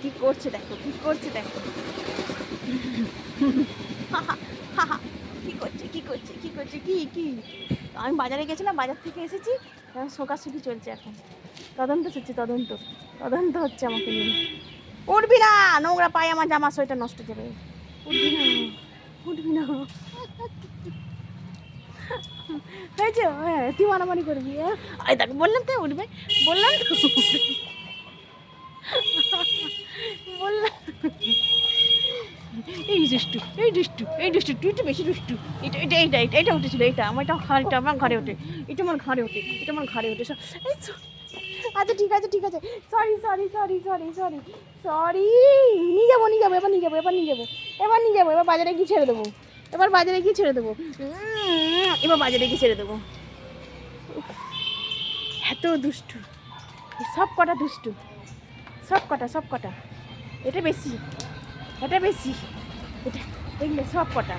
কি করছে দেখো, কি করছে দেখো। কি করছে, কি করছে, কি করছে, কি কি আমি বাজারে গেছিলাম, বাজার থেকে এসেছি, শোকাশুকি চলছে এখন। তদন্ত হচ্ছে, তদন্ত তদন্ত হচ্ছে আমাকে নিয়ে। উঠবি না, নোংরা পায়ে আমার জামা সোয়েটার নষ্ট হয়ে যাবে। উঠবি না, উঠবি না। হয়েছে, হ্যাঁ তুই মারামারি করবি। এই দেখ বললাম তো উঠবে, বললাম তো, বললাম। এই দুষ্টু, এই দুষ্টু, এই দুষ্টু, তুই তো বেশি দুষ্টু। এটা এটা এইটা এটা এটা উঠেছিল, এইটা আমার আমার ঘরে ওঠে, এটা আমার ঘরে ওঠে, এটা আমার ঘরে ওঠে। আচ্ছা ঠিক আছে, ঠিক আছে, sorry sorry sorry sorry sorry sorry. নিয়ে যাবো, নিয়ে যাবো, এবার নিয়ে যাবো, এবার নিয়ে যাবো, এবার নিয়ে যাবো, এবার বাজারে গিয়ে ছেড়ে দেবো, এবার বাজারে গিয়ে ছেড়ে দেবো, এবার বাজারে গিয়ে ছেড়ে দেবো। এত দুষ্টু, সব কটা দুষ্টু, সব কটা, সব কটা। এটা বেশি, এটা বেশি, এটা দেখলে সব কটা।